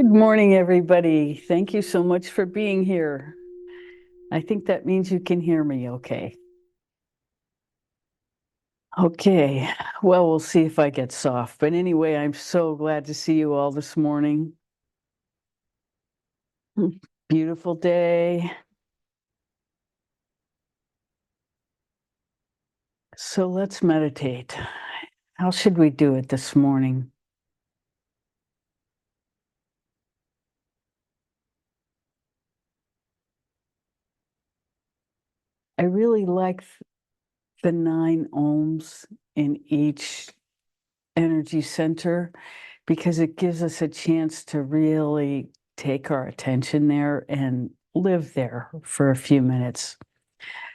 Good morning, everybody. Thank you so much for being here. I think that means you can hear me okay. Okay, well, we'll see if I get soft. But anyway, I'm so glad to see you all this morning. Beautiful day. So let's meditate. How should we do it this morning? I really like the 9 ohms in each energy center because it gives us a chance to really take our attention there and live there for a few minutes.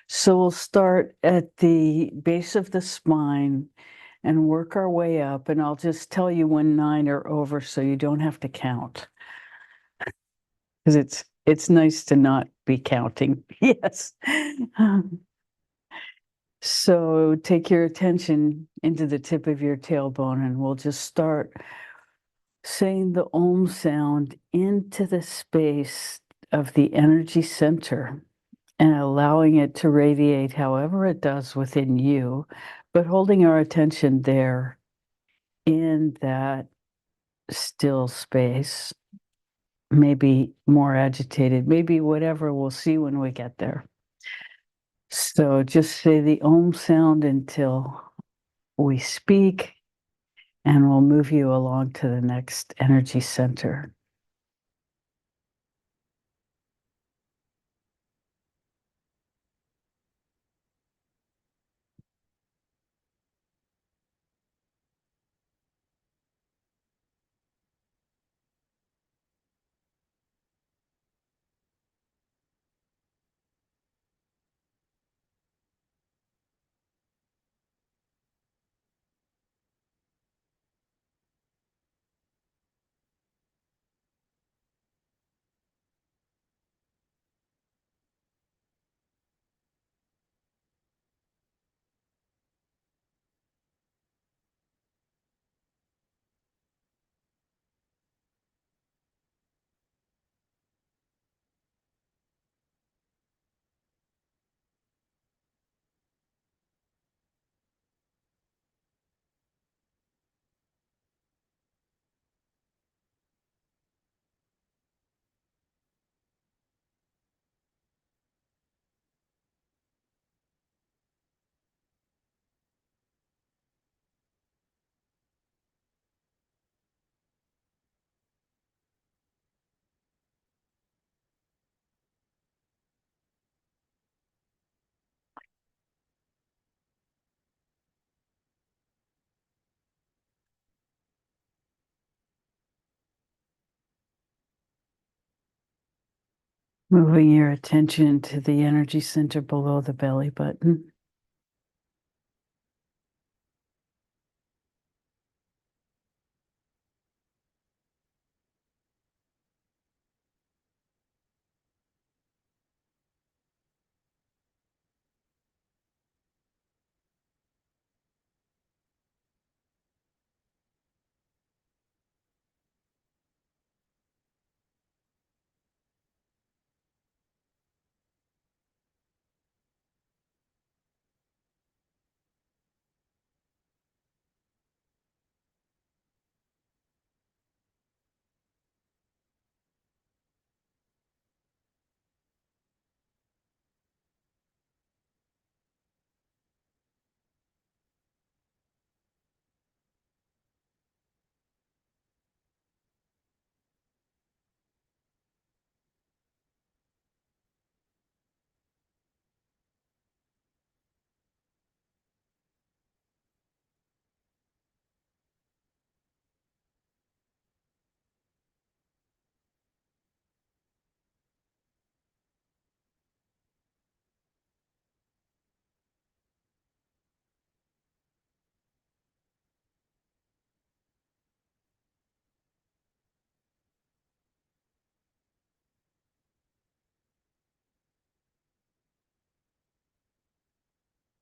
So we'll start at the base of the spine and work our way up, and I'll just tell you when 9 are over so you don't have to count, because it's nice to not be counting. Yes. So take your attention into the tip of your tailbone, and we'll just start saying the Om sound into the space of the energy center and allowing it to radiate however it does within you, but holding our attention there in that still space, maybe more agitated, maybe whatever, we'll see when we get there. So just say the Om sound until we speak, and we'll move you along to the next energy center. Moving your attention to the energy center below the belly button.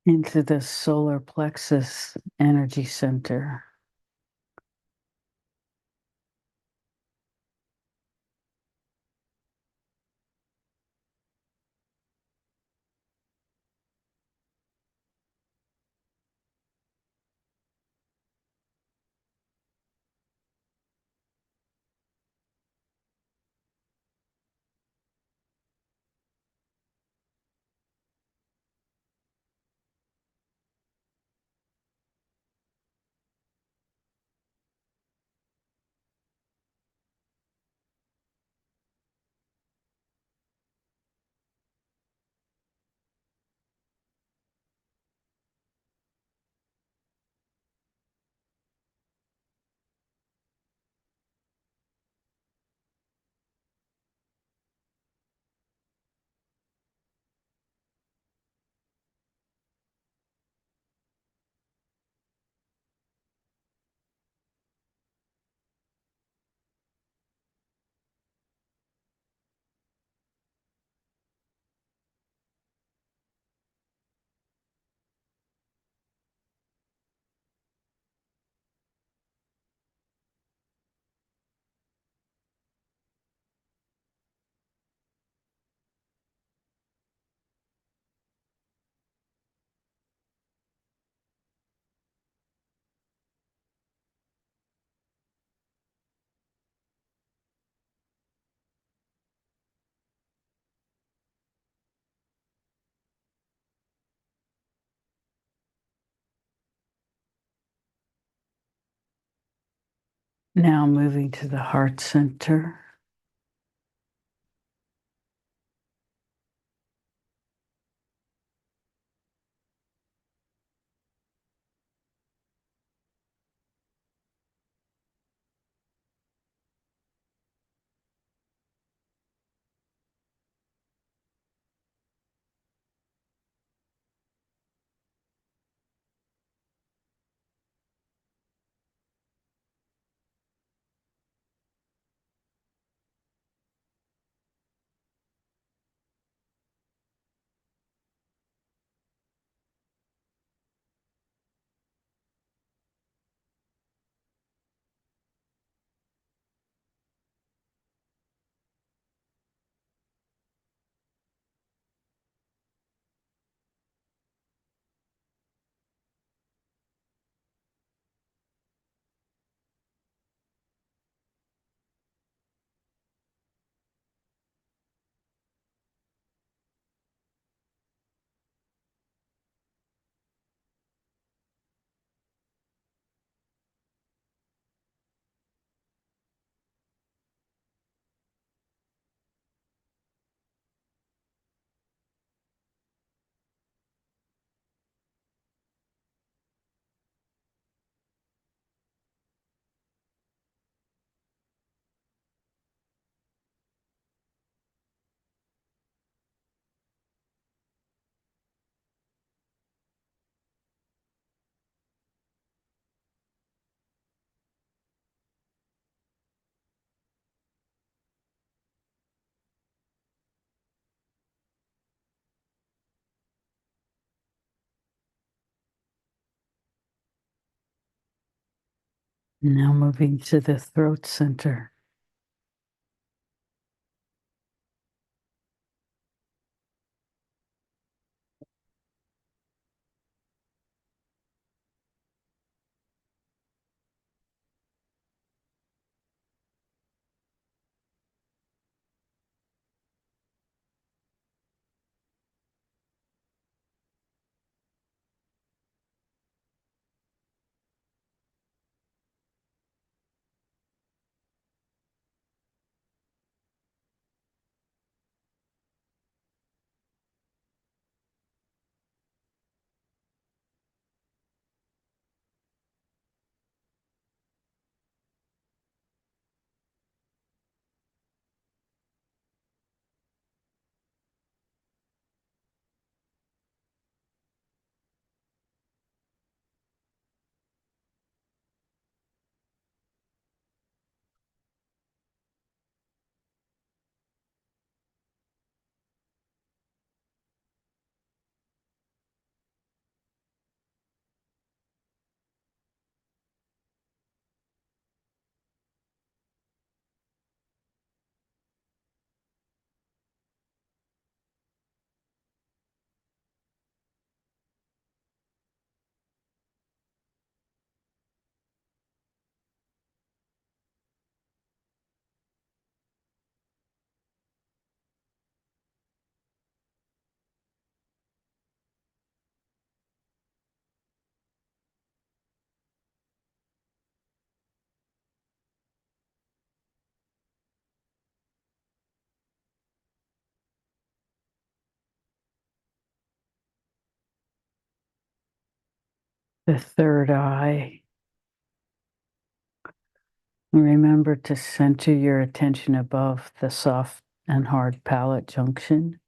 Into the solar plexus energy center. Now moving to the heart center. Now moving to the throat center. The third eye. Remember to center your attention above the soft and hard palate junction.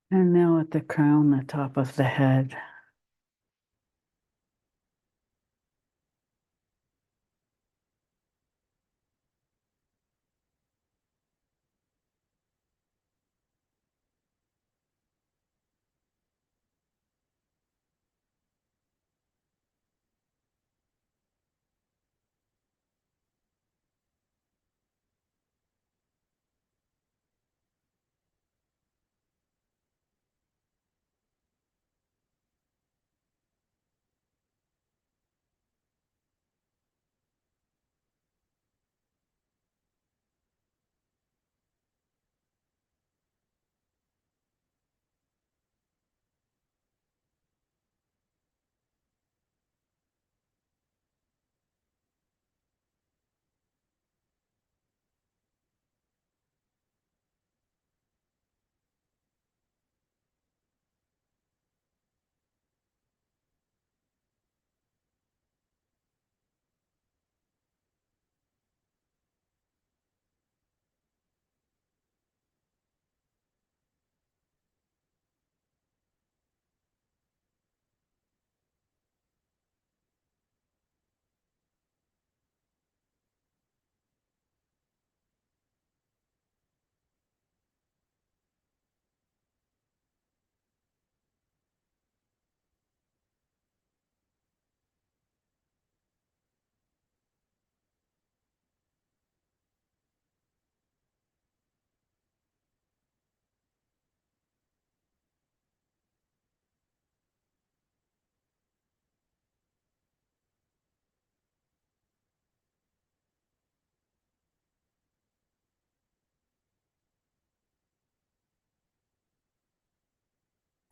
And now at the crown, the top of the head.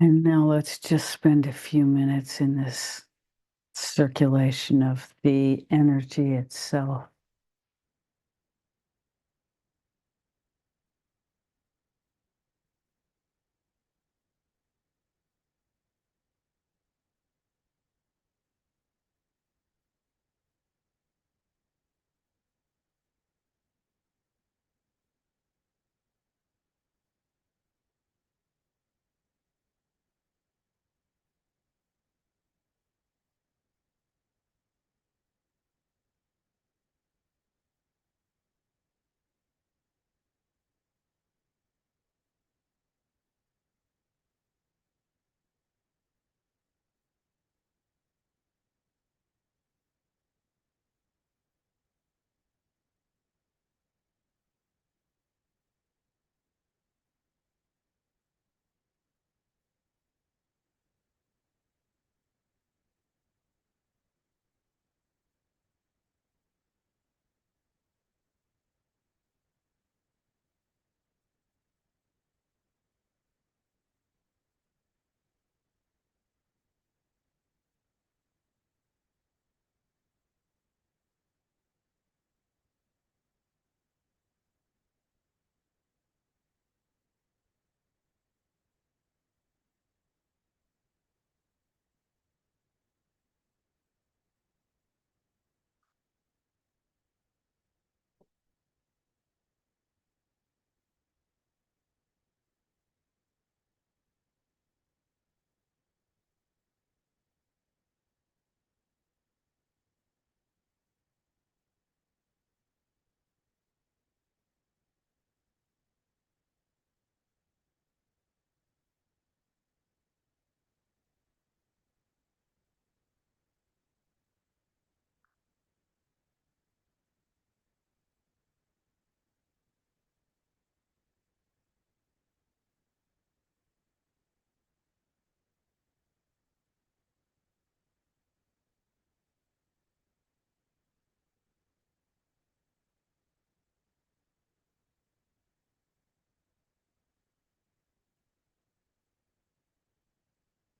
And now let's just spend a few minutes in this circulation of the energy itself.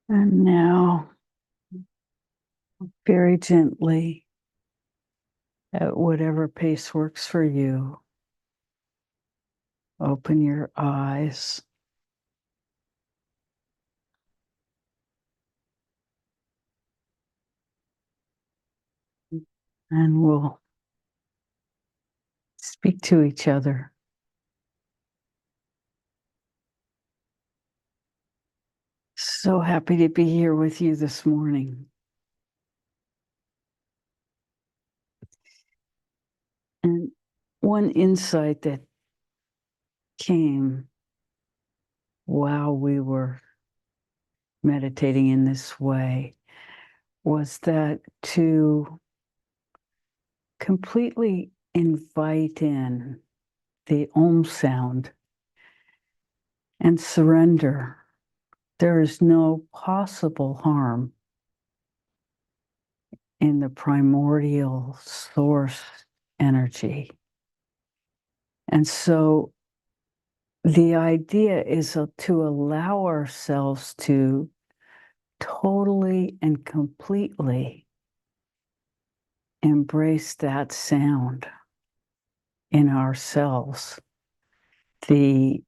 And now, very gently, at whatever pace works for you, open your eyes. And we'll speak to each other. So happy to be here with you this morning. And one insight that came while we were meditating in this way was that to completely invite in the Om sound and surrender. There is no possible harm in the primordial source energy. And so the idea is to allow ourselves to totally and completely embrace that sound in ourselves, the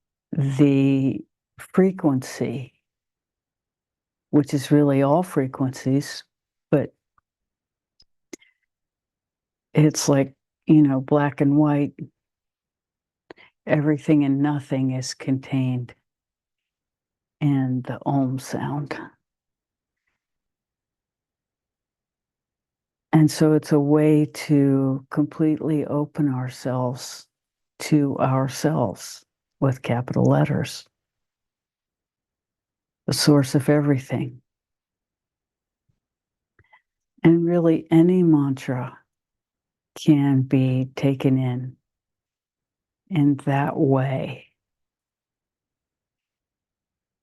frequency, which is really all frequencies, but it's like, black and white, everything and nothing is contained in the Om sound. And so it's a way to completely open ourselves to ourselves with capital letters, the source of everything. And really, any mantra can be taken in that way.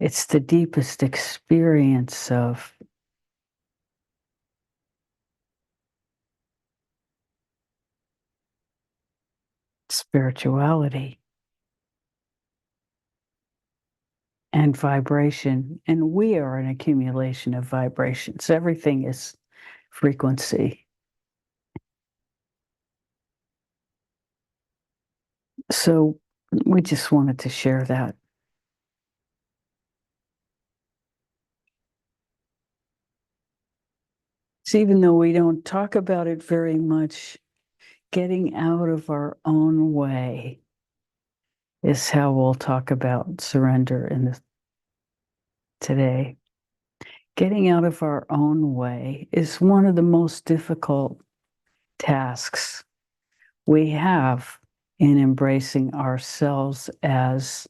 It's the deepest experience of spirituality and vibration. And we are an accumulation of vibrations. Everything is frequency. So we just wanted to share that. So even though we don't talk about it very much, getting out of our own way is how we'll talk about surrender today. Getting out of our own way is one of the most difficult tasks we have in embracing ourselves as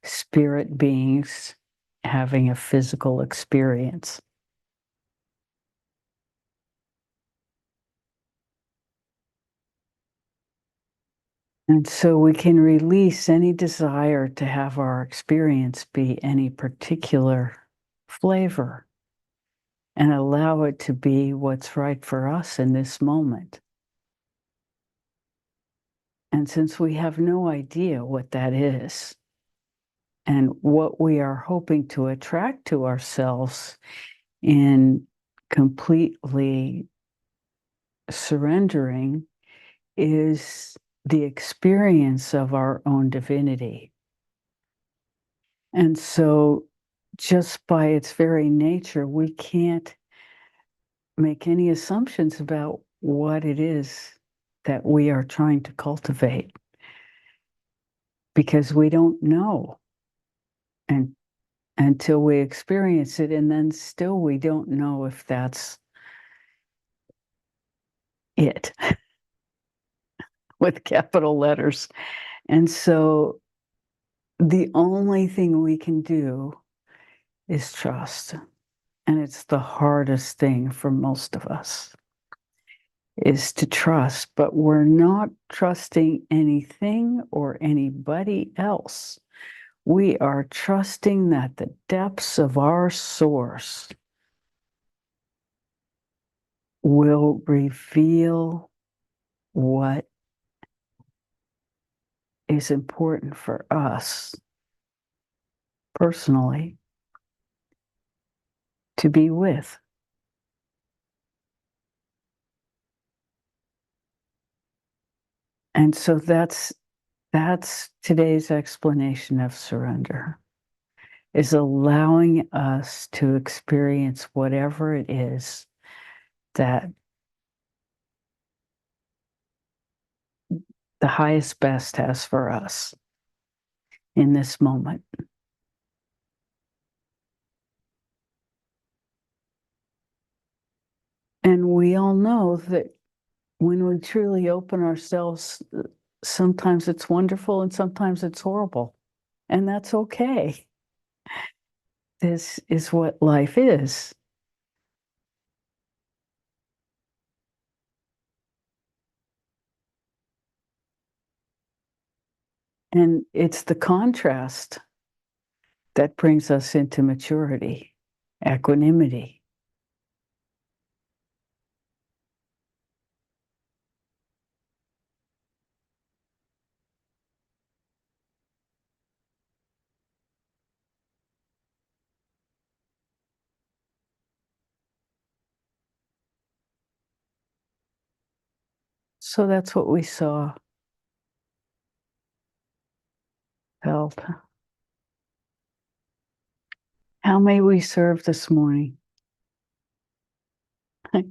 spirit beings having a physical experience. And so we can release any desire to have our experience be any particular flavor and allow it to be what's right for us in this moment. And since we have no idea what that is and what we are hoping to attract to ourselves in completely surrendering is the experience of our own divinity. And so just by its very nature, we can't make any assumptions about what it is that we are trying to cultivate because we don't know and until we experience it, and then still we don't know if that's it with capital letters. And so the only thing we can do is trust. And it's the hardest thing for most of us is to trust, but we're not trusting anything or anybody else. We are trusting that the depths of our source will reveal what is important for us personally to be with. And so that's today's explanation of surrender, is allowing us to experience whatever it is that the highest best has for us in this moment. we all know that when we truly open ourselves, sometimes it's wonderful and sometimes it's horrible. And that's okay. This is what life is. And it's the contrast that brings us into maturity, equanimity. So that's what we saw, felt. How may we serve this morning? It's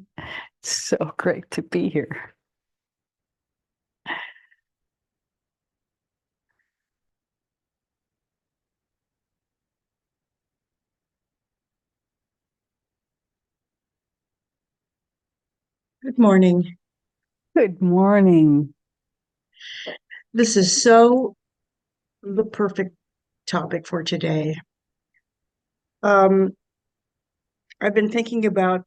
so great to be here. Good morning. Good morning. This is so the perfect topic for today. Um, I've been thinking about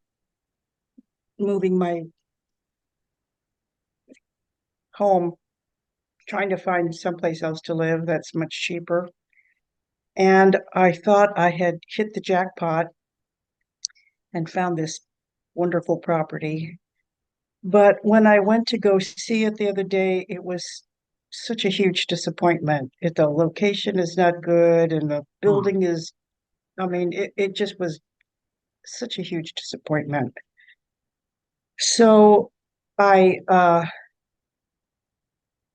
moving my home, trying to find someplace else to live that's much cheaper. And I thought I had hit the jackpot and found this wonderful property. But when I went to go see it the other day, it was such a huge disappointment. The location is not good and the Oh, building is, I mean, it just was such a huge disappointment. So I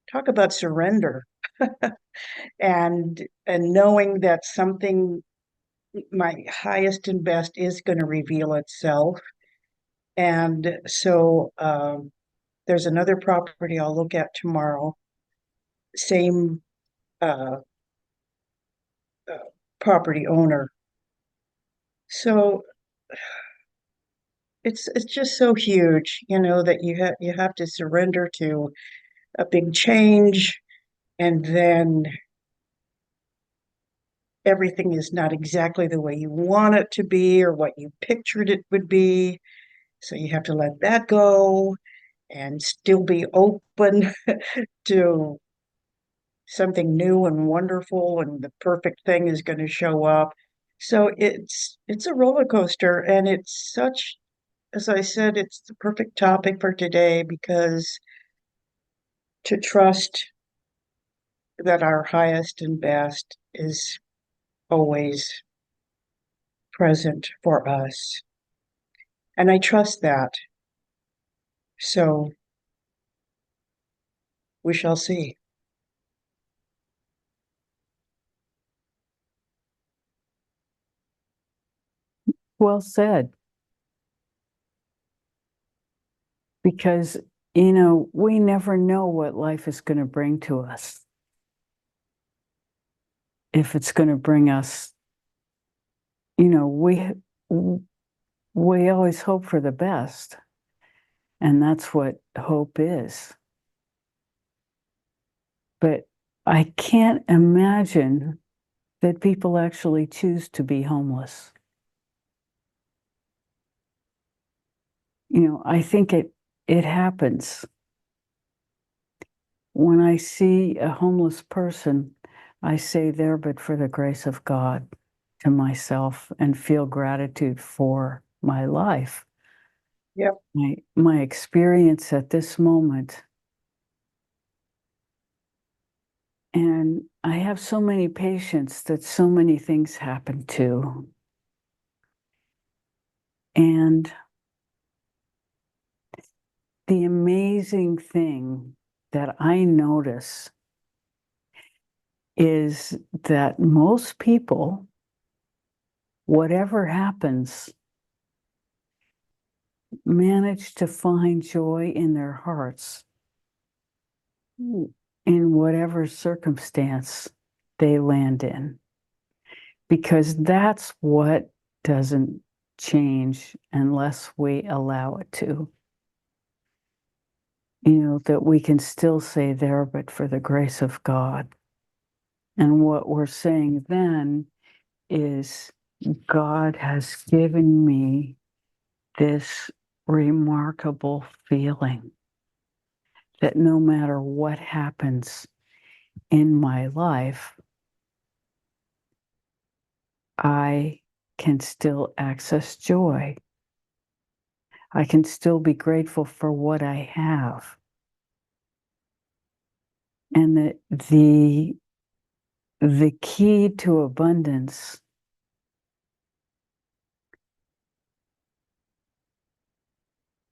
talk about surrender and knowing that something my highest and best is going to reveal itself. And so there's another property I'll look at tomorrow, same uh, uh, property owner. So it's just so huge, that you have to surrender to a big change, and then everything is not exactly the way you want it to be or what you pictured it would be. So you have to let that go and still be open to something new and wonderful, and the perfect thing is going to show up. So it's a roller coaster, and it's such, as I said, it's the perfect topic for today because to trust that our highest and best is always present for us. And I trust that. So we shall see. well said. Because, we never know what life is going to bring to us. If it's going to bring us, you know, we we always hope for the best. And that's what hope is. But I can't imagine that people actually choose to be homeless. I think it happens. When I see a homeless person, I say there but for the grace of God to myself and feel gratitude for my life, Yep. my experience at this moment. And I have so many patients that so many things happen to. And the amazing thing that I notice is that most people, whatever happens, manage to find joy in their hearts in whatever circumstance they land in, because that's what doesn't change unless we allow it to. that we can still say there, but for the grace of God. And what we're saying then is God has given me this remarkable feeling that no matter what happens in my life, I can still access joy. I can still be grateful for what I have. And that the key to abundance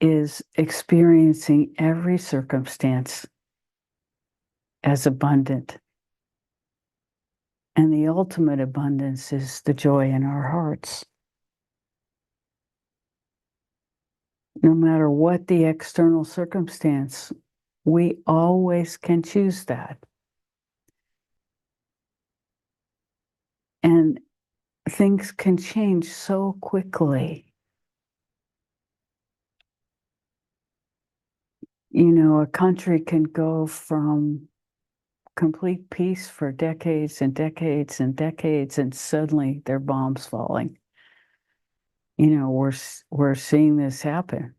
is experiencing every circumstance as abundant. And the ultimate abundance is the joy in our hearts. No matter what the external circumstance, we always can choose that. And things can change so quickly. A country can go from complete peace for decades and decades and decades, and suddenly there are bombs falling. We're seeing this happen.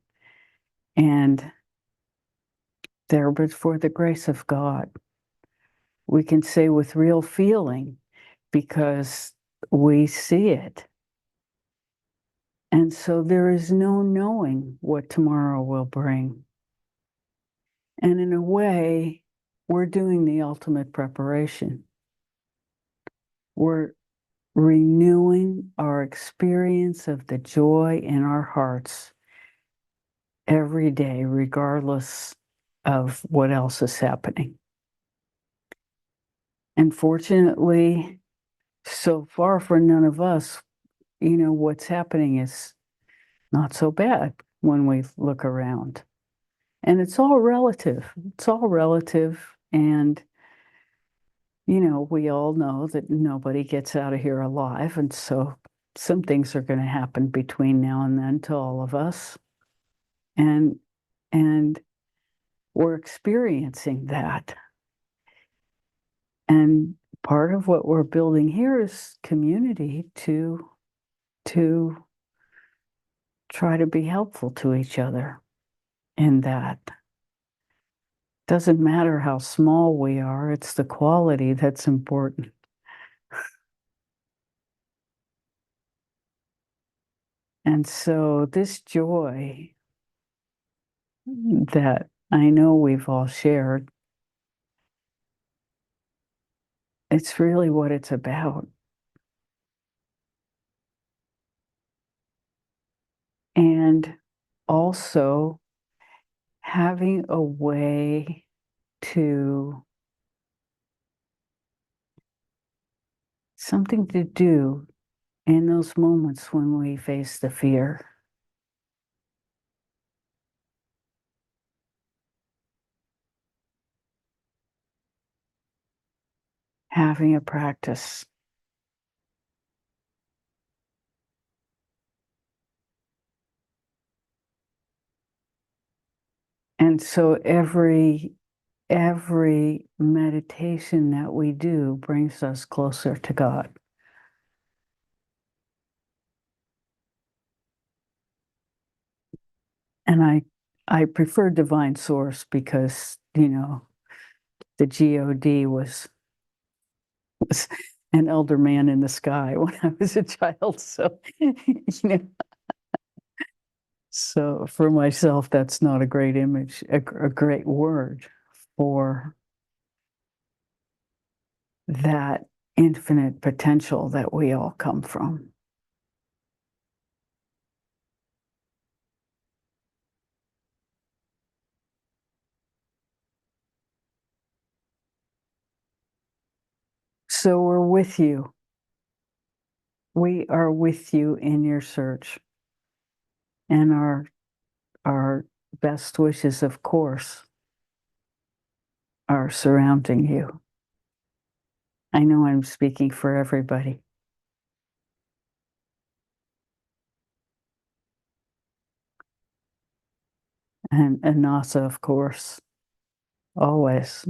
And there, but for the grace of God, we can say with real feeling, because we see it. And so there is no knowing what tomorrow will bring. And in a way, we're doing the ultimate preparation. We're renewing our experience of the joy in our hearts every day, regardless of what else is happening. And fortunately, so far for none of us, what's happening is not so bad when we look around. And it's all relative. It's all relative. And, we all know that nobody gets out of here alive. And so some things are going to happen between now and then to all of us. And we're experiencing that. And part of what we're building here is community to try to be helpful to each other in that. Doesn't matter how small we are, it's the quality that's important. And so this joy that I know we've all shared, it's really what it's about. And also having a way to something to do in those moments when we face the fear. Having a practice. And so every meditation that we do brings us closer to God. And I prefer divine source because, the God was an elder man in the sky when I was a child. So, so for myself, that's not a great image, a great word for that infinite potential that we all come from. So we're with you. We are with you in your search. And our best wishes, of course, are surrounding you. I know I'm speaking for everybody. and NASA, of course, always.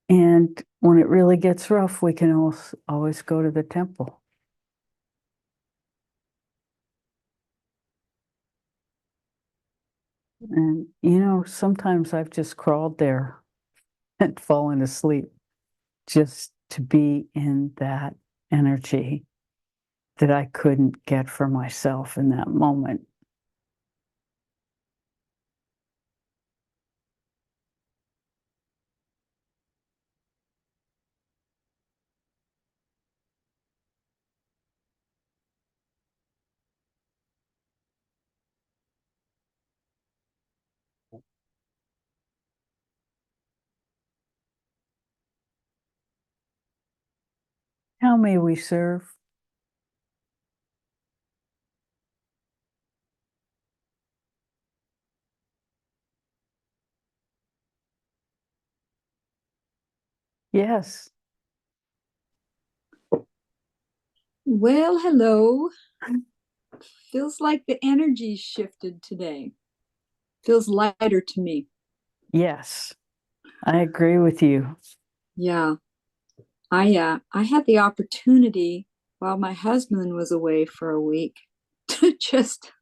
And when it really gets rough, we can also always go to the temple. And, sometimes I've just crawled there and fallen asleep just to be in that energy that I couldn't get for myself in that moment. How may we serve? Yes. Well, hello. Feels like the energy shifted today. Feels lighter to me. Yes. I agree with you. Yeah. I had the opportunity while my husband was away for a week to just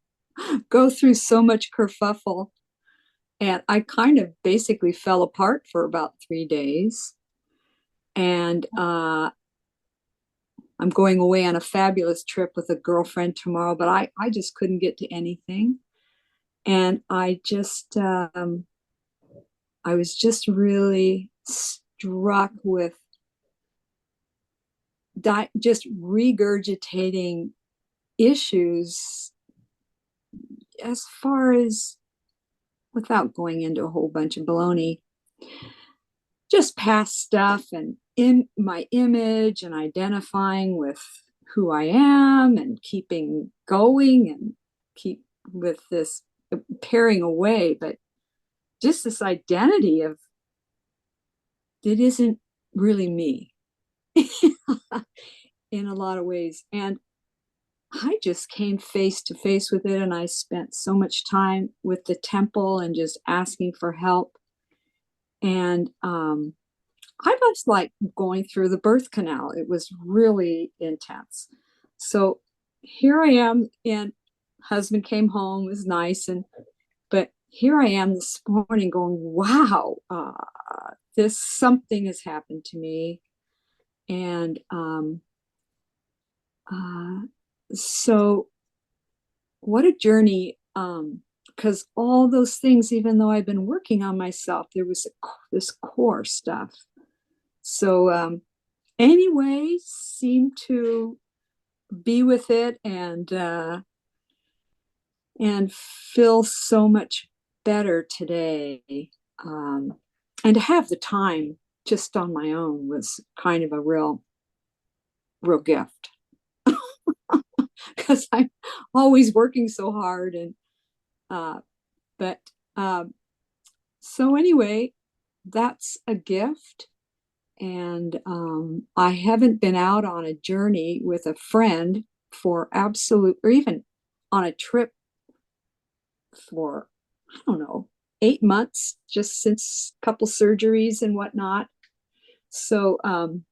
go through so much kerfuffle. And I kind of basically fell apart for about 3 days. And I'm going away on a fabulous trip with a girlfriend tomorrow, but I just couldn't get to anything. And I was just really struck with just regurgitating issues as far as, without going into a whole bunch of baloney, just past stuff and in my image and identifying with who I am and keeping going and keep with this paring away, but just this identity of it isn't really me in a lot of ways. And I just came face to face with it. And I spent so much time with the temple and just asking for help. And I was like going through the birth canal. It was really intense. So here I am, and husband came home, it was nice. But here I am this morning going, wow, this something has happened to me. And so what a journey. Because all those things, even though I've been working on myself, there was this core stuff. So anyway, seemed to be with it and feel so much better today. And to have the time just on my own was kind of a real gift. Because I'm always working so hard. And but so anyway, that's a gift. And I haven't been out on a journey with a friend for absolute, or even on a trip for, I don't know, 8 months, just since a couple surgeries and whatnot. So I'm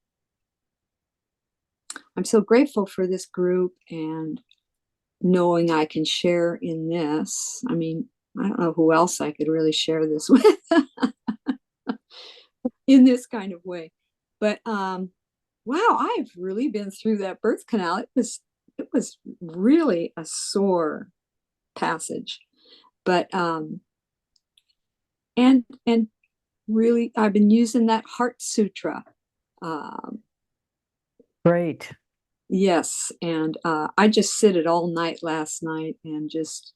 so grateful for this group and knowing I can share in this. I mean, I don't know who else I could really share this with in this kind of way. But wow, I've really been through that birth canal. It was really a sore passage. But and really I've been using that heart sutra. Great. Yes, and I just sit it all night last night and just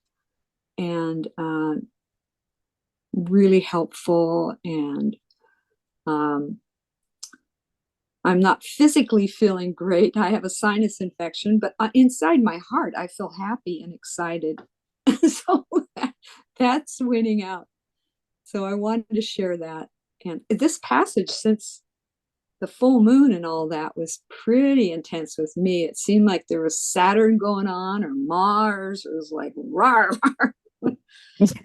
and really helpful. And I'm not physically feeling great. I have a sinus infection, but inside my heart, I feel happy and excited. So that's winning out. So I wanted to share that. And this passage, since the full moon and all that was pretty intense with me. It seemed like there was Saturn going on, or Mars. It was like rawr,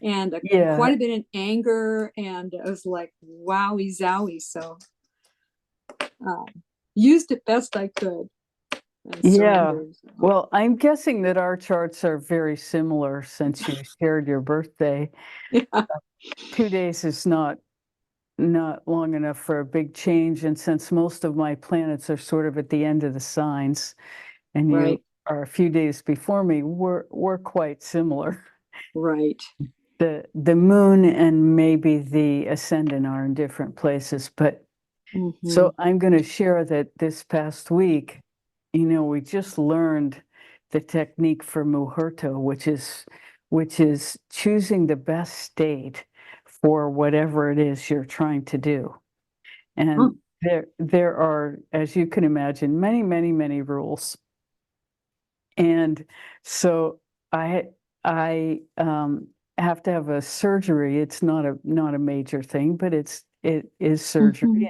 and Yeah, quite a bit in anger, and it was like wowie zowie. So um, used it best I could and yeah. surrendered. So. Well, I'm guessing that our charts are very similar since you shared your birthday. Yeah, 2 days is not long enough for a big change, and since most of my planets are sort of at the end of the signs, and right, you are a few days before me, we're quite similar. right. The moon and maybe the ascendant are in different places, but Mm-hmm. so I'm going to share that this past week, we just learned the technique for muhurta, which is choosing the best state for whatever it is you're trying to do. Huh. And there are, as you can imagine, many, many, many rules. And so I have to have a surgery. It's not a major thing, but it is surgery. Mm-hmm.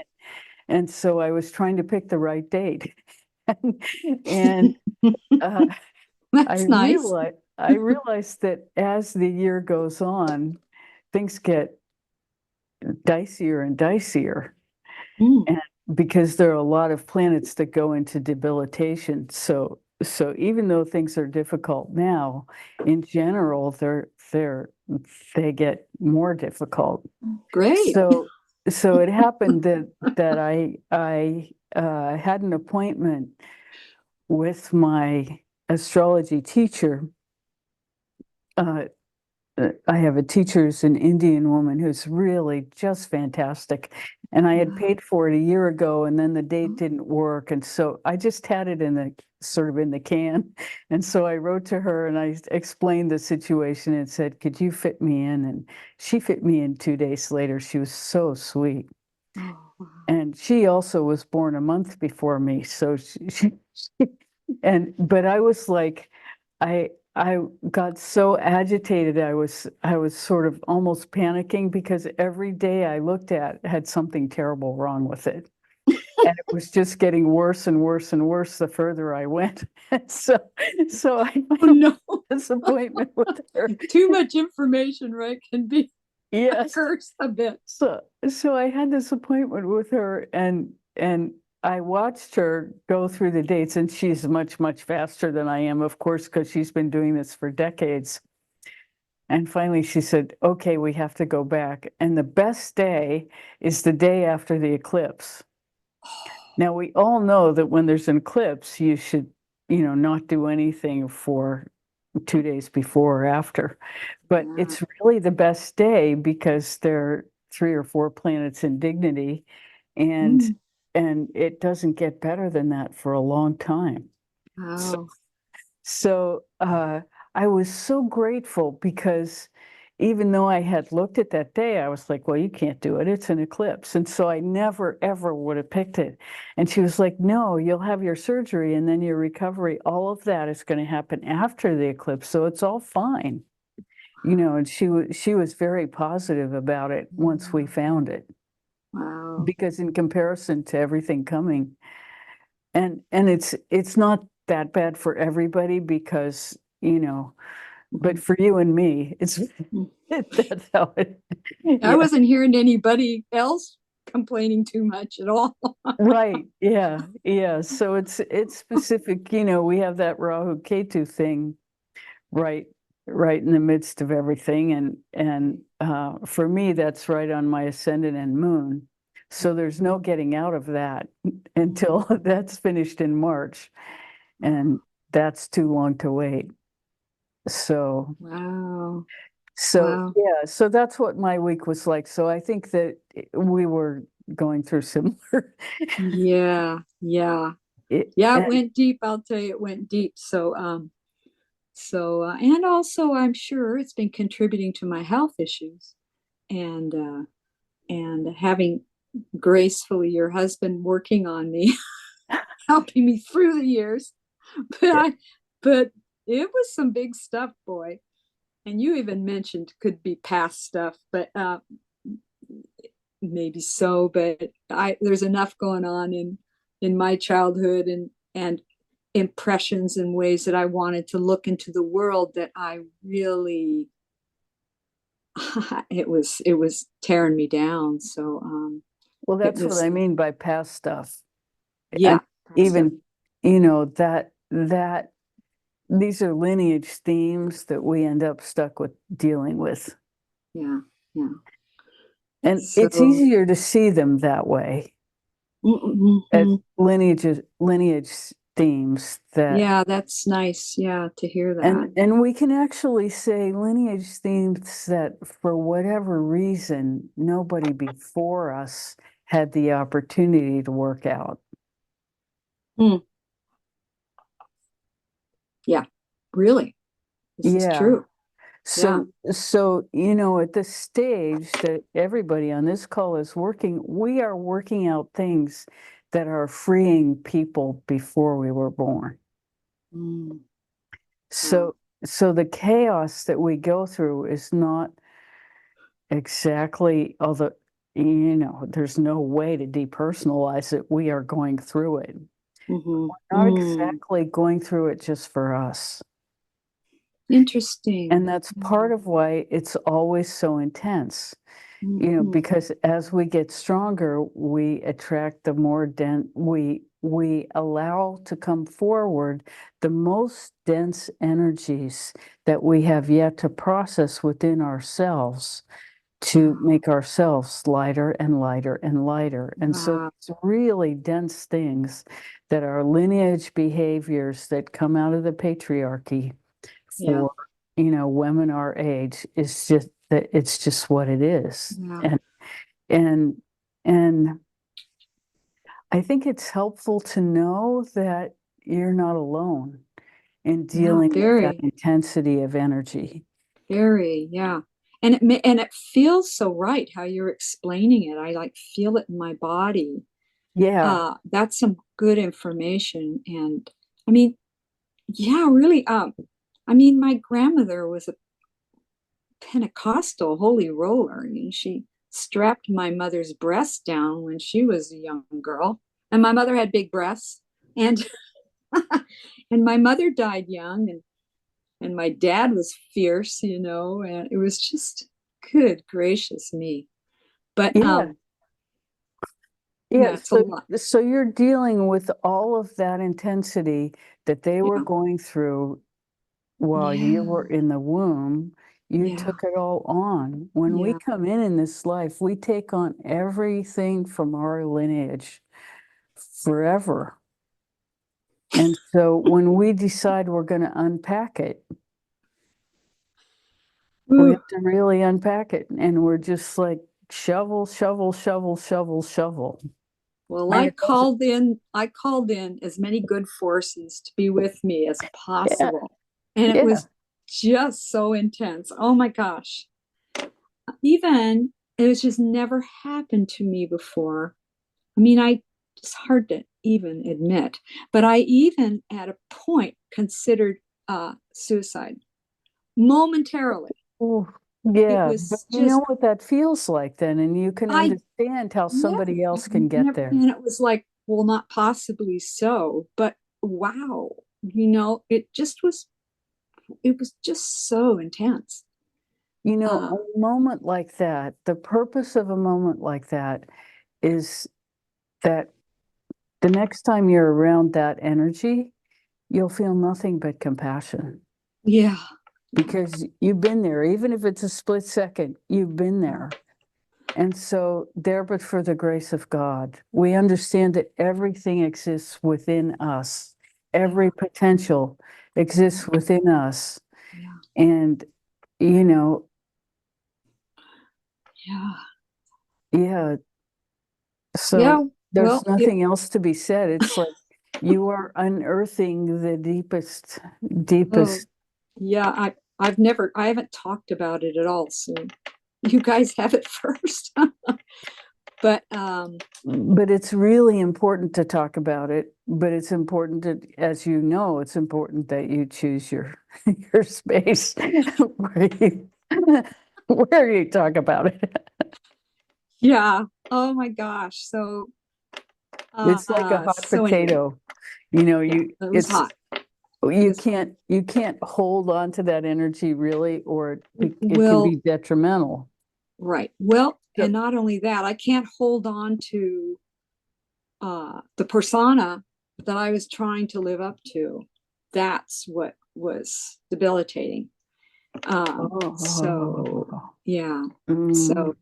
And so I was trying to pick the right date. And uh, I That's nice. realized I realized that as the year goes on, things get dicier and dicier. Mm. And because there are a lot of planets that go into debilitation. So even though things are difficult now, in general, they get more difficult. Great. So it happened that I had an appointment with my astrology teacher. Uh, I have a teacher who's an Indian woman who's really just fantastic. And I had Wow. paid for it a year ago, and then the date didn't work. And so I just had it in the sort of in the can. And so I wrote to her and I explained the situation and said, could you fit me in? And she fit me in 2 days later. She was so sweet. Oh, wow. And she also was born a month before me. So but I was like, I got so agitated. I was sort of almost panicking because every day I looked at had something terrible wrong with it. And it was just getting worse and worse and worse the further I went. So I Oh finally no. had this appointment with her. Too much information, right, can be a Yes. curse a bit. So I had this appointment with her, and I watched her go through the dates, and she's much, much faster than I am, of course, because she's been doing this for decades. And finally she said, okay, we have to go back. And the best day is the day after the eclipse. Now, we all know that when there's an eclipse, you should, not do anything for 2 days before or after. But Yeah. it's really the best day because there are 3 or 4 planets in dignity, and Mm. and it doesn't get better than that for a long time. So, Wow. so I was so grateful because even though I had looked at that day, I was like, well, you can't do it. It's an eclipse. And so I never, ever would have picked it. And she was like, no, you'll have your surgery and then your recovery. All of that is going to happen after the eclipse. So it's all fine. And she was very positive about it once we found it, Wow. because in comparison to everything coming, and it's not that bad for everybody because, but for you and me, it's Mhm. that's how it, I yeah, wasn't hearing anybody else complaining too much at all. right, yeah. So it's specific, we have that Rahu Ketu thing right right in the midst of everything, and for me that's right on my ascendant and moon. So there's no getting out of that until that's finished in March, and that's too long to wait. So Wow. so Wow. yeah, so that's what my week was like. So I think that we were going through similar. Yeah. Yeah. it, Yeah, it and went deep. I'll tell you, it went deep. And also I'm sure it's been contributing to my health issues, and having gracefully your husband working on me, helping me through the years. But yeah, but it was some big stuff, boy. And you even mentioned could be past stuff, but maybe so, but there's enough going on in my childhood and impressions and ways that I wanted to look into the world that I really it was tearing me down. So Well, it that's what was, I mean by past stuff. yeah, And even, that these are lineage themes that we end up stuck with dealing with. yeah, yeah. And it's So easier to see them that way as mhm. lineage themes that, Yeah, that's nice. Yeah, to hear that. and we can actually say lineage themes that for whatever reason, nobody before us had the opportunity to work out. Mm, yeah, really. This is Yeah. true. Yeah. So, at the stage that everybody on this call is working, we are working out things that are freeing people before we were born. Mm, wow. So, so the chaos that we go through is not exactly, although, there's no way to depersonalize it. We are going through it. Mm-hmm. Not Mm. exactly going through it just for us. Interesting. And that's part of why it's always so intense. Mm-hmm. Because as we get stronger, we attract the more dense, we allow to come forward the most dense energies that we have yet to process within ourselves to Wow. make ourselves lighter and lighter and lighter. And so Wow. it's really dense things that are lineage behaviors that come out of the patriarchy Yeah. for, women our age is just that it's just what it is. Yeah. And and I think it's helpful to know that you're not alone in Yeah. dealing with that Very, intensity of energy. very. Yeah. And it feels so right how you're explaining it. I like feel it in my body. Yeah. That's some good information. And I mean, yeah, really. I mean, my grandmother was a Pentecostal holy roller, and she strapped my mother's breasts down when she was a young girl. And my mother had big breasts, and and my mother died young, and my dad was fierce, and it was just good gracious me. But Yeah. yeah, Yeah. it's a lot. So you're dealing with all of that intensity that they were Yeah, going through while you were yeah, in the womb. You yeah, took it all on. When we yeah. come in this life, we take on everything from our lineage forever. And so when we decide we're going to unpack it, we Ooh. have to really unpack it. And we're just like shovel, shovel, shovel, shovel, shovel. Well, And it doesn't, I called in as many good forces to be with me as yeah, possible. And it yeah. was just so intense. Oh my gosh. Even it was just never happened to me before. I mean, it's hard to even admit, but I even at a point considered suicide momentarily. Ooh, It yeah, but was you know just, what that feels like then, and you can I understand how never, somebody else I've can get never, there. and it was like, well, not possibly so, but wow, it was just so intense. Uh, A moment like that, the purpose of a moment like that is that the next time you're around that energy, you'll feel nothing but compassion yeah, because you've been there. Even if it's a split second, you've been there. And so, there, but for the grace of God, we understand that everything exists within us, yeah, every potential exists within us. yeah, And, you know, yeah, yeah, yeah. so there's Well, nothing else to be said. It's like you are unearthing the deepest, oh, deepest. yeah. I haven't talked about it at all. So you guys have it first. But But it's really important to talk about it. But it's important to, as you know, it's important that you choose your your space where you where you talk about it. Yeah. Oh my gosh. It's like a hot So anyway, potato. You know, yeah, it was hot. It was hot. you can't hold on to that energy really, or it can be Well, detrimental. right. Well, So, and not only that, I can't hold on to the persona that I was trying to live up to. That's what was debilitating. So oh, yeah. mm, So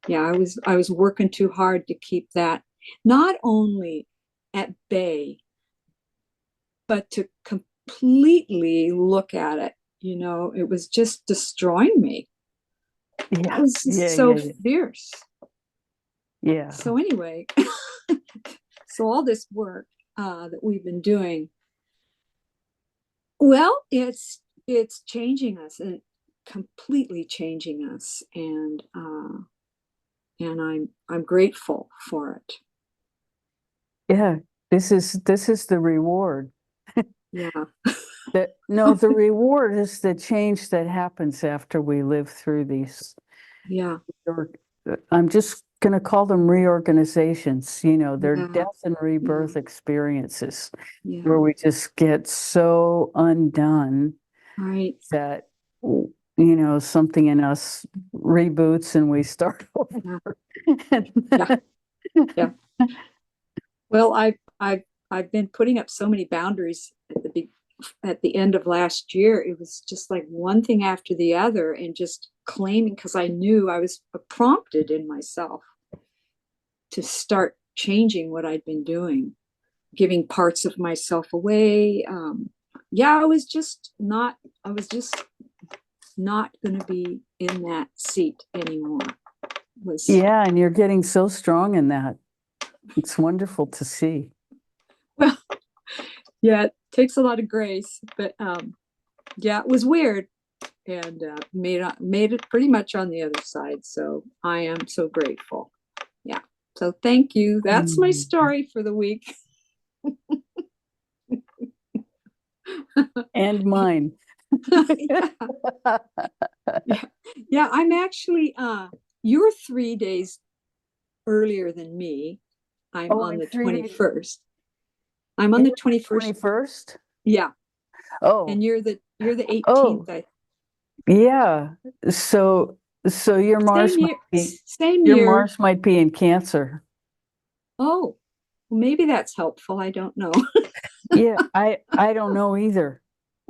yeah, I was working too hard to keep that not only at bay, but to completely look at it. You know, it was just destroying me. It yeah, was yeah, just yeah, so yeah, fierce. yeah, So anyway, so all this work that we've been doing, well, it's changing us and completely changing us, and I'm grateful for it. yeah. This is the reward. Yeah, That no, the reward is the change that happens after we live through these. yeah, Or, I'm just going to call them reorganizations. You know, they're yeah, death and yeah, rebirth experiences where yeah. we just get so undone Right. that, you know, something in us reboots and we start Yeah, over. yeah, yeah. Well, I've been putting up so many boundaries at the end of last year. It was just like one thing after the other, and just claiming because I knew I was prompted in myself to start changing what I'd been doing, giving parts of myself away. Yeah, I was just not going to be in that seat anymore. Was Yeah, and you're getting so strong in that. It's wonderful to see. well, yeah, it takes a lot of grace, but yeah, it was weird, and made it pretty much on the other side. So I am so grateful. Yeah. So thank you. That's my Mm. story for the week. And mine. Yeah. Yeah. Yeah. I'm actually you're 3 days earlier than me. I'm Oh, on I'm the 3 days. 21st. I'm on You're the on the 21st. 21st? Yeah. Oh, And you're the 18th. oh, I yeah. So, so same your year. Mars might be in Cancer. Oh, well, maybe that's helpful. I don't know. Yeah, I don't know either.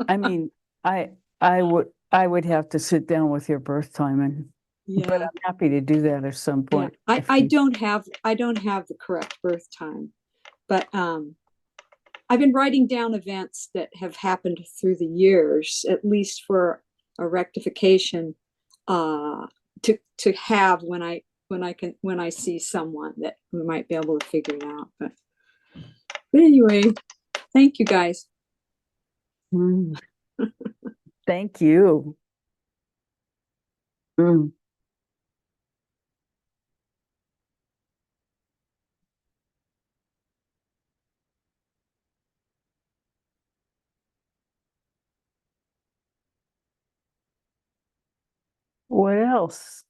I mean, I I would have to sit down with your birth time and but Yeah. I'm happy to do that at some Yeah. point if you I don't have the correct birth time, but I've been writing down events that have happened through the years, at least for a rectification uh, to have when I see someone that we might be able to figure it out. But anyway, thank you guys. Mm, thank you. Mm. What else?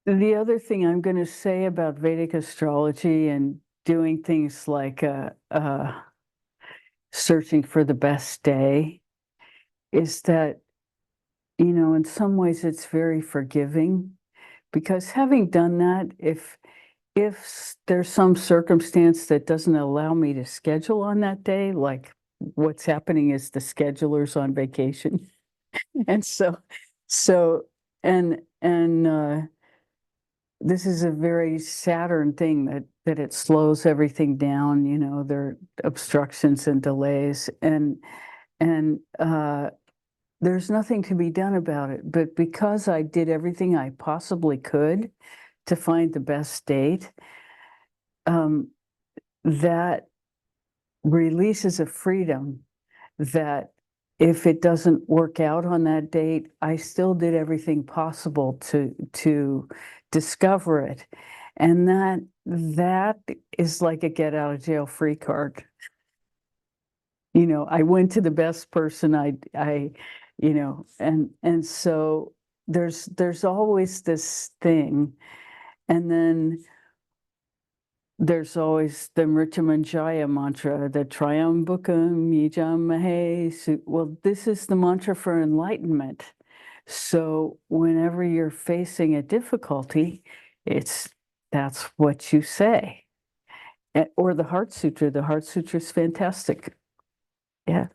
the other thing I'm going to say about Vedic astrology and doing things like searching for the best day is that, in some ways it's very forgiving, because having done that, if there's some circumstance that doesn't allow me to schedule on that day, like what's happening is the scheduler's on vacation. And so and this is a very Saturn thing that it slows everything down, there are obstructions and delays, and there's nothing to be done about it. But because I did everything I possibly could to find the best date, that releases a freedom that if it doesn't work out on that date, I still did everything possible to discover it. And that is like a get out of jail free card. I went to the best person and so there's always this thing. And then there's always the Mrityunjaya mantra, the Triambakam Yijam Mahe. Well, this is the mantra for enlightenment. So whenever you're facing a difficulty, that's what you say. Or the Heart Sutra. The Heart Sutra is fantastic. Yeah.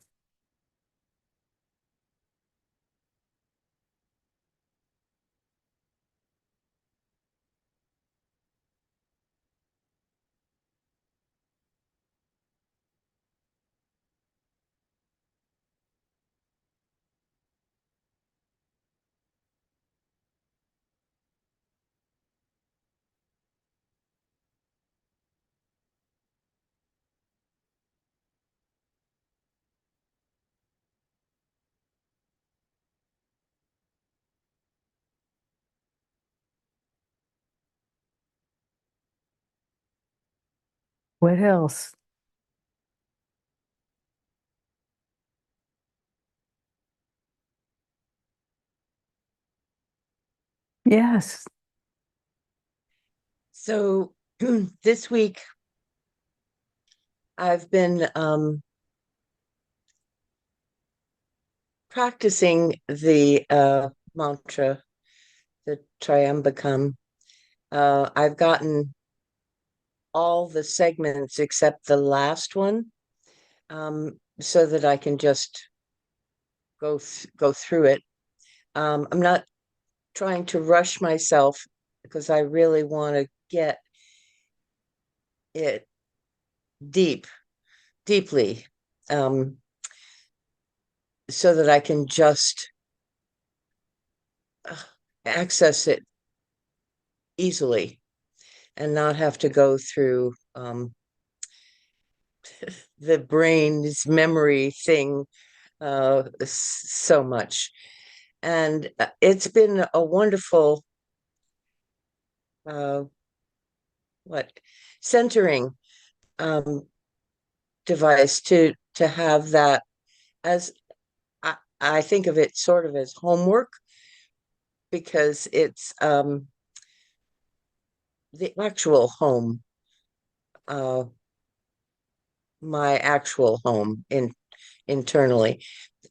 What else? Yes. So this week I've been practicing the mantra, the Triambakam. I've gotten all the segments except the last one, so that I can just go through it. I'm not trying to rush myself because I really want to get it deeply, so that I can just access it easily and not have to go through the brain's memory thing so much. And it's been a wonderful uh, what centering device to have that as I think of it sort of as homework, because it's the actual home, uh, my actual home internally.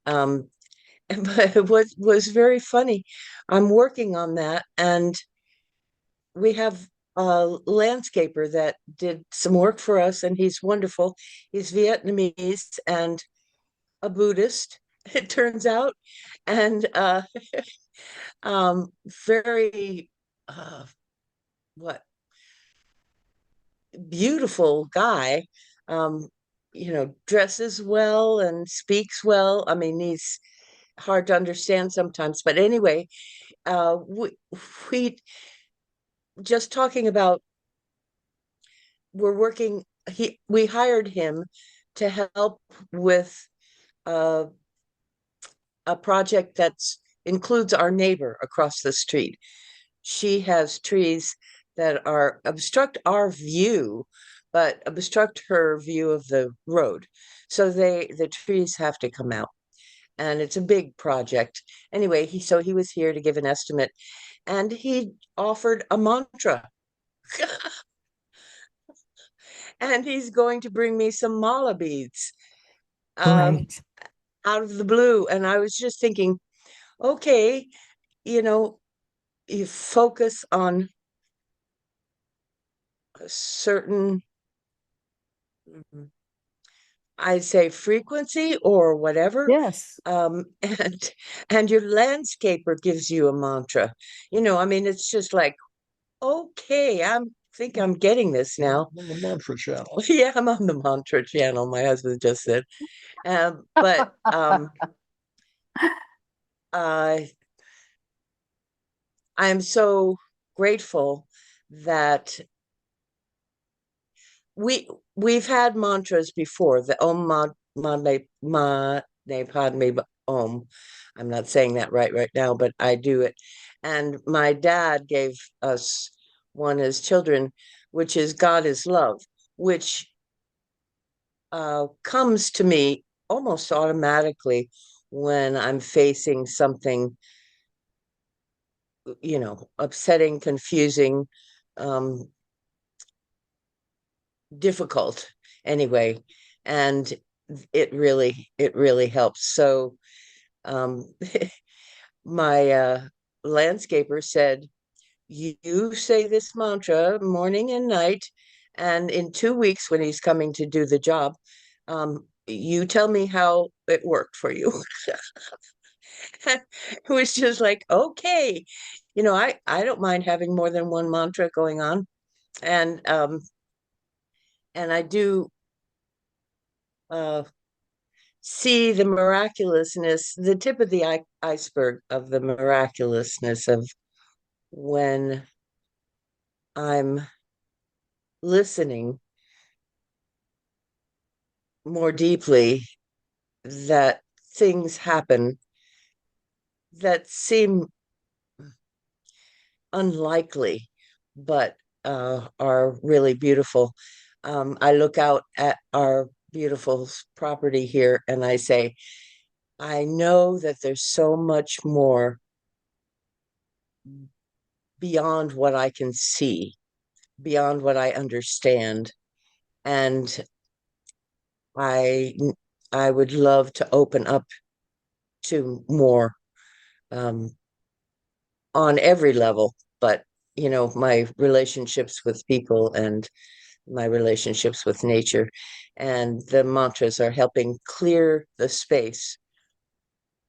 But what was very funny, I'm working on that, and we have a landscaper that did some work for us, and he's wonderful. He's Vietnamese and a Buddhist, it turns out, and very what beautiful guy. Um, dresses well and speaks well. I mean, he's hard to understand sometimes, but anyway, we just talking about we're working. We hired him to help with uh, a project that's includes our neighbor across the street. She has trees that are obstruct our view, but obstruct her view of the road. So the trees have to come out. and it's a big project. Anyway, he was here to give an estimate, and he offered a mantra. And he's going to bring me some mala beads um, Right. out of the blue. And I was just thinking, okay, you know, you focus on a certain, I'd say, frequency or whatever. Yes. And your landscaper gives you a mantra. I mean, it's just like, okay, think I'm getting this now. On the mantra channel. Yeah, I'm on the mantra channel, my husband just said. But I am so grateful that we've had mantras before, the Om Ne Padme Om. I'm not saying that right now, but I do it. And my dad gave us one as children, which is God is love, which comes to me almost automatically when I'm facing something, upsetting, confusing, um, difficult anyway. And it really helps. So um, my landscaper said, you say this mantra morning and night, and in 2 weeks when he's coming to do the job, you tell me how it worked for you. It was just like, okay, I don't mind having more than one mantra going on. And I do uh see the miraculousness, the tip of the iceberg of the miraculousness of when I'm listening more deeply, that things happen that seem unlikely, but are really beautiful. I look out at our beautiful property here and I say, I know that there's so much more beyond what I can see, beyond what I understand. And I I would love to open up to more, um, on every level, but my relationships with people and my relationships with nature, and the mantras are helping clear the space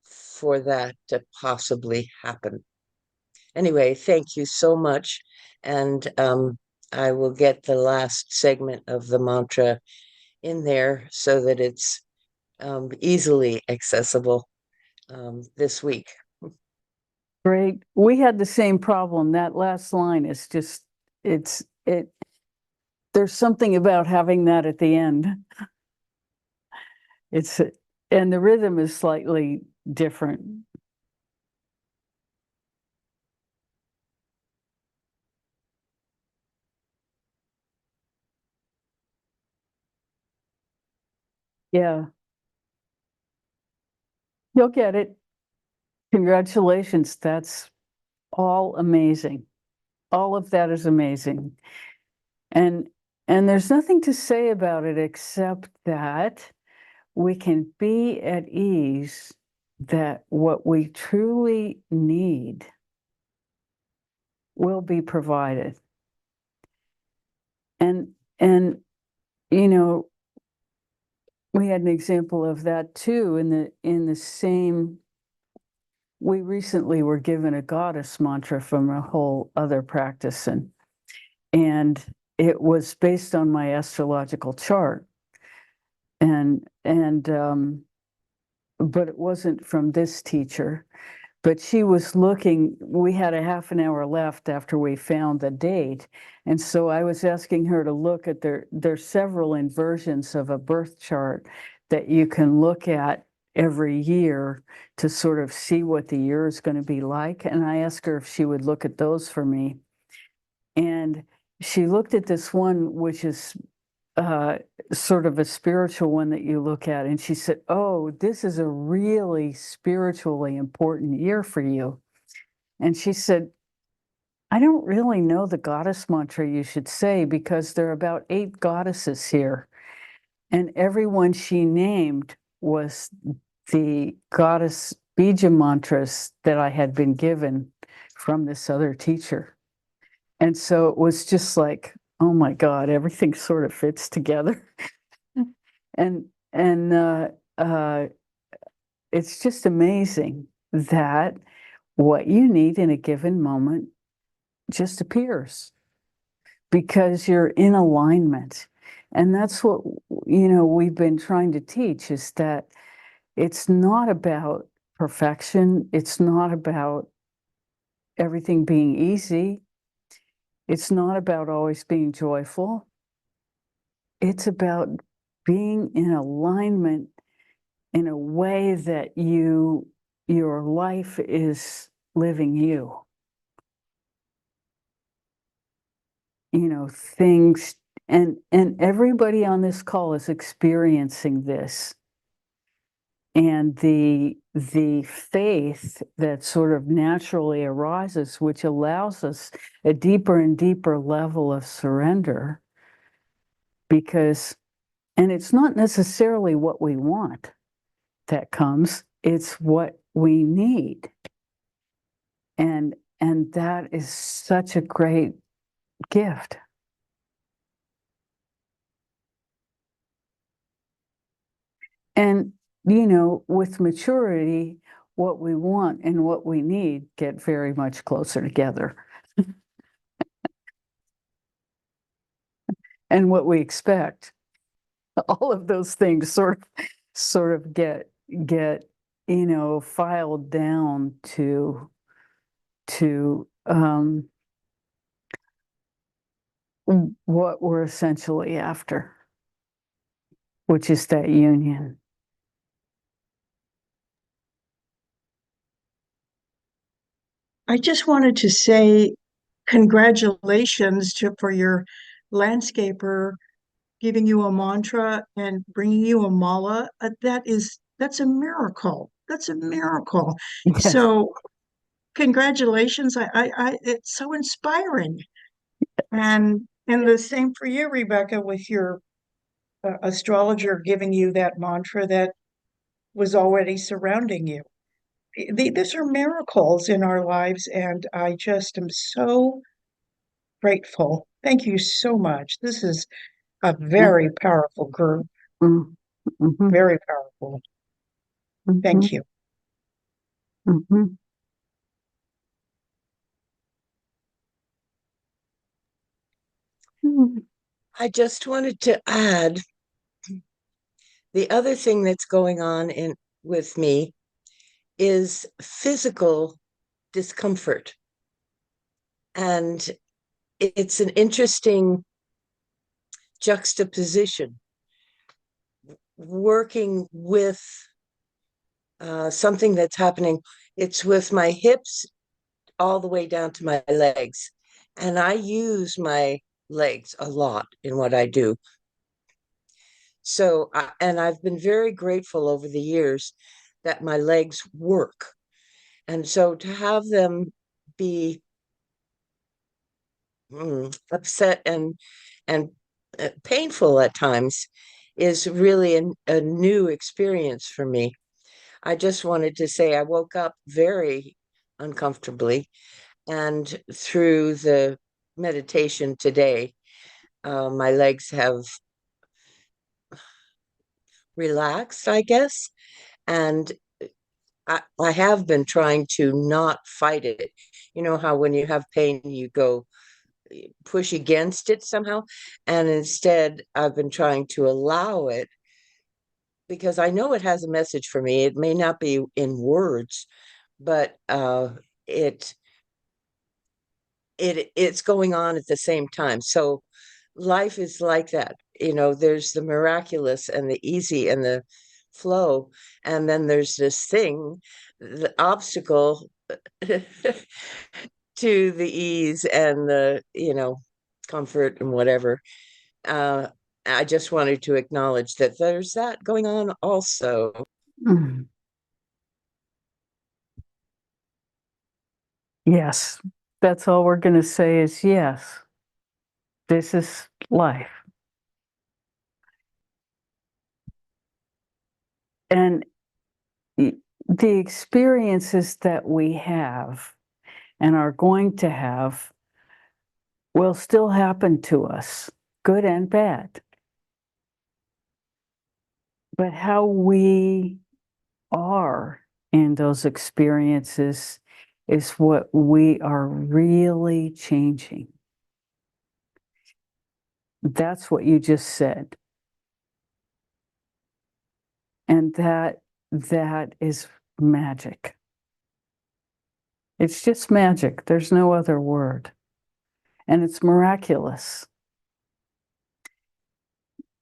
for that to possibly happen. Anyway, thank you so much. And I will get the last segment of the mantra in there so that it's easily accessible this week. Great. We had the same problem. That last line is just, there's something about having that at the end. And the rhythm is slightly different. Yeah. You'll get it. Congratulations. That's all amazing. All of that is amazing. And there's nothing to say about it except that we can be at ease that what we truly need will be provided. And you know, we had an example of that too in the same. We recently were given a goddess mantra from a whole other practice, and it was based on my astrological chart, and but it wasn't from this teacher. But she was looking, we had a half an hour left after we found the date. And so I was asking her to look at there's several inversions of a birth chart that you can look at every year to sort of see what the year is going to be like. And I asked her if she would look at those for me. And she looked at this one, which is uh, sort of a spiritual one that you look at. And she said, "Oh, this is a really spiritually important year for you." And she said, "I don't really know the goddess mantra you should say because there are about 8 goddesses here." And everyone she named was the goddess bija mantras that I had been given from this other teacher. And so it was just like, oh my God, everything sort of fits together. And uh, it's just amazing that what you need in a given moment just appears because you're in alignment. And that's what, we've been trying to teach is that it's not about perfection. It's not about everything being easy. It's not about always being joyful. It's about being in alignment in a way that your life is living you. Things and everybody on this call is experiencing this. And the faith that sort of naturally arises, which allows us a deeper and deeper level of surrender, because, and it's not necessarily what we want that comes, it's what we need. And that is such a great gift. And, with maturity, what we want and what we need get very much closer together. And what we expect, all of those things sort of get filed down to what we're essentially after, which is that union. I just wanted to say congratulations for your landscaper giving you a mantra and bringing you a mala. That's a miracle. That's a miracle. Yes. So congratulations. It's so inspiring. And the same for you, Rebecca, with your astrologer giving you that mantra that was already surrounding you. These are miracles in our lives, and I just am so grateful. Thank you so much. This is a very powerful group, Mm-hmm. very powerful. Thank you. Mm-hmm. I just wanted to add the other thing that's going on in with me is physical discomfort. And it's an interesting juxtaposition working with something that's happening. It's with my hips all the way down to my legs. And I use my legs a lot in what I do. So, and I've been very grateful over the years that my legs work. And so to have them be upset and painful at times is really a new experience for me. I just wanted to say I woke up very uncomfortably, and through the meditation today, my legs have relaxed, I guess, and I have been trying to not fight it. You know how when you have pain, you go push against it somehow. And instead, I've been trying to allow it because I know it has a message for me. It may not be in words, but it it's going on at the same time. So life is like that. There's the miraculous and the easy and the flow, and then there's this thing, the obstacle to the ease and the comfort and whatever. I just wanted to acknowledge that there's that going on also. Mm. Yes, that's all we're going to say is yes. This is life. And the experiences that we have and are going to have will still happen to us, good and bad. But how we are in those experiences is what we are really changing. That's what you just said. And that is magic. It's just magic. There's no other word. And it's miraculous.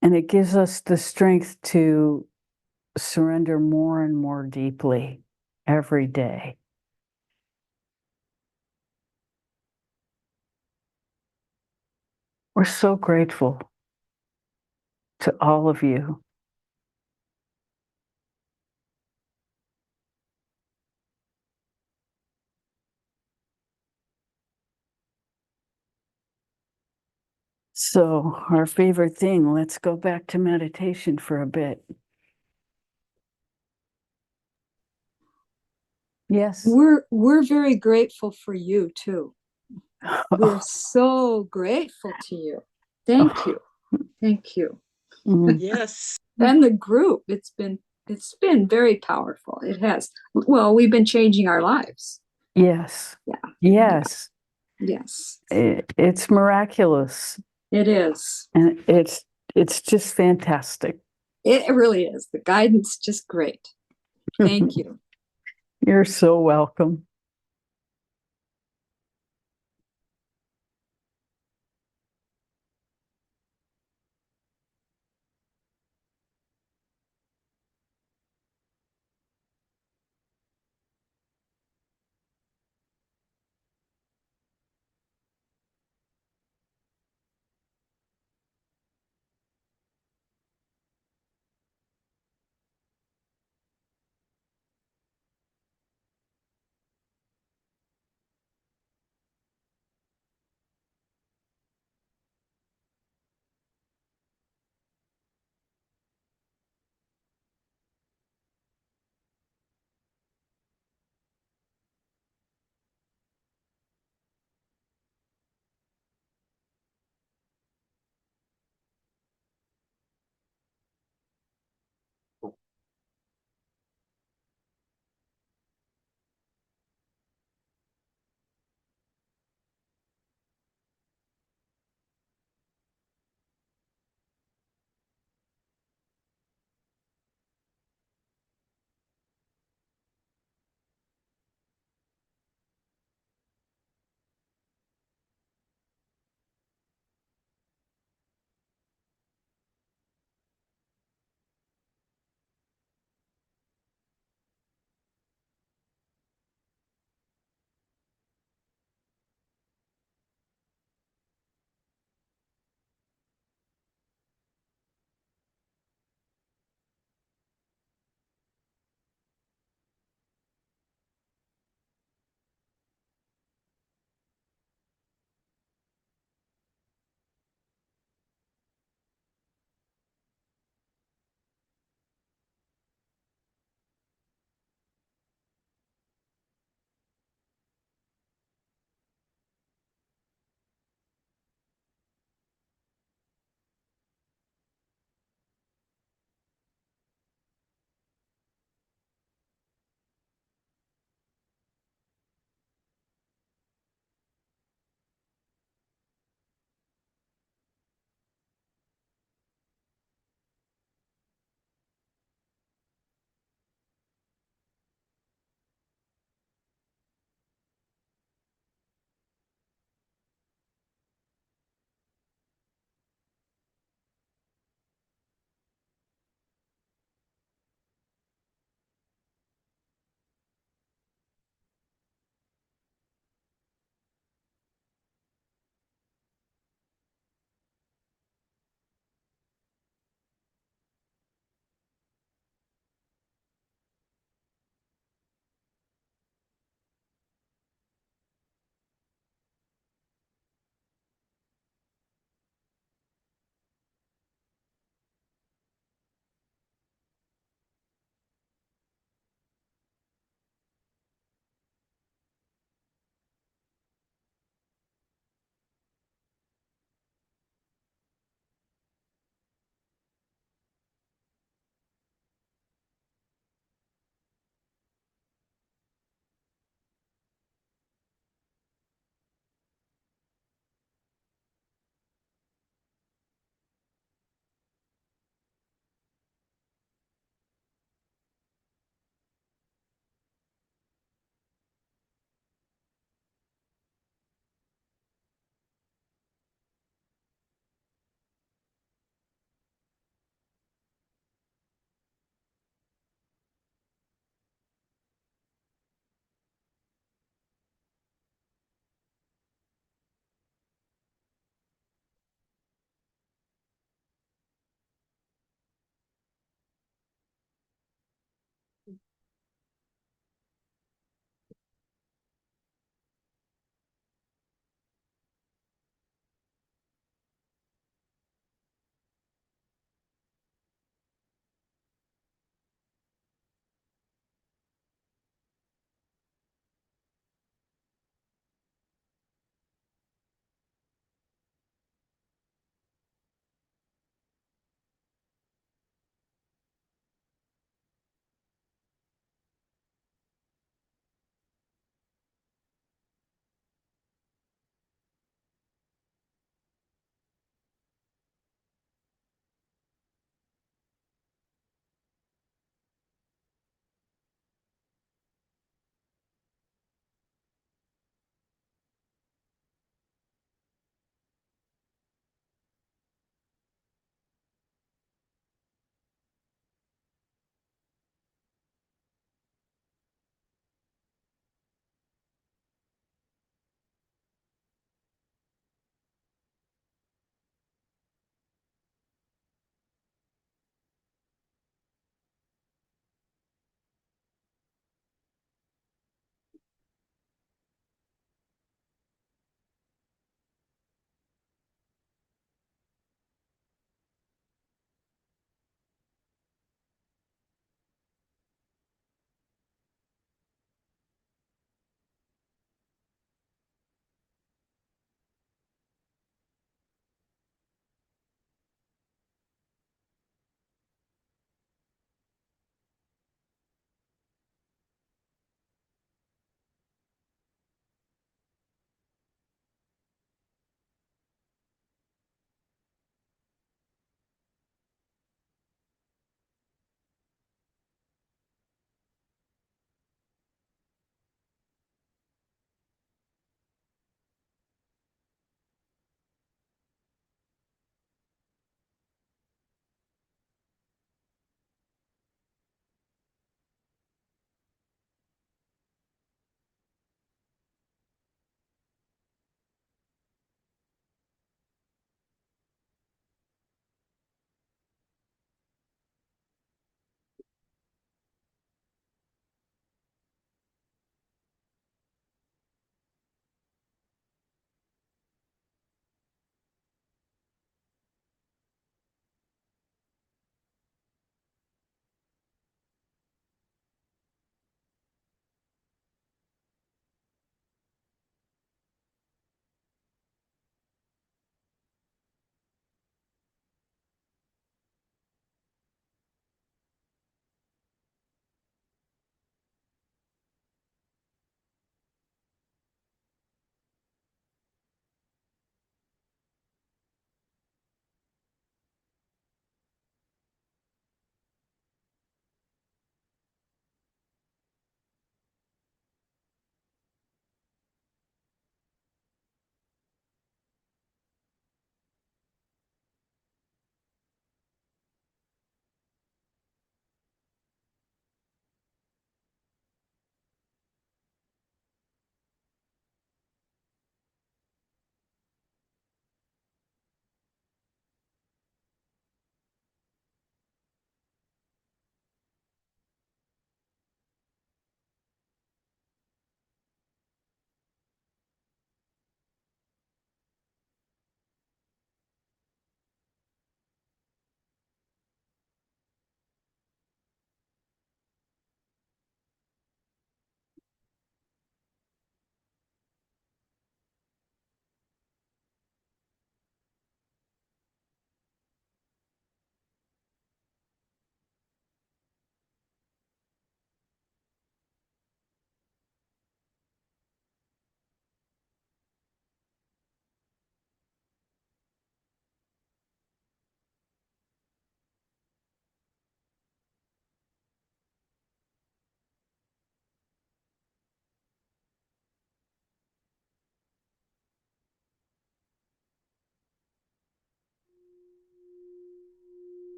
And it gives us the strength to surrender more and more deeply every day. We're so grateful to all of you. So, our favorite thing, let's go back to meditation for a bit. Yes. We're very grateful for you too. We're so grateful to you. Thank you. Thank you. Yes. And the group, it's been very powerful. It has. Well, we've been changing our lives. Yes. Yeah. Yes. Yes. It's miraculous. It is. And it's just fantastic. It really is. The guidance just great. Thank you. You're so welcome.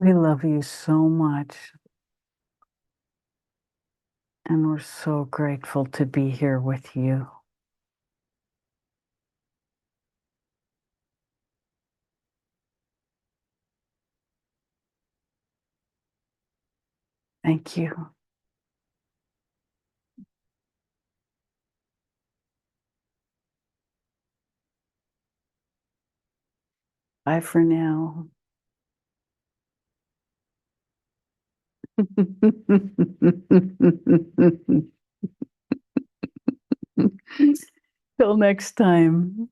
We love you so much. And we're so grateful to be here with you. Thank you. Bye for now. Till next time.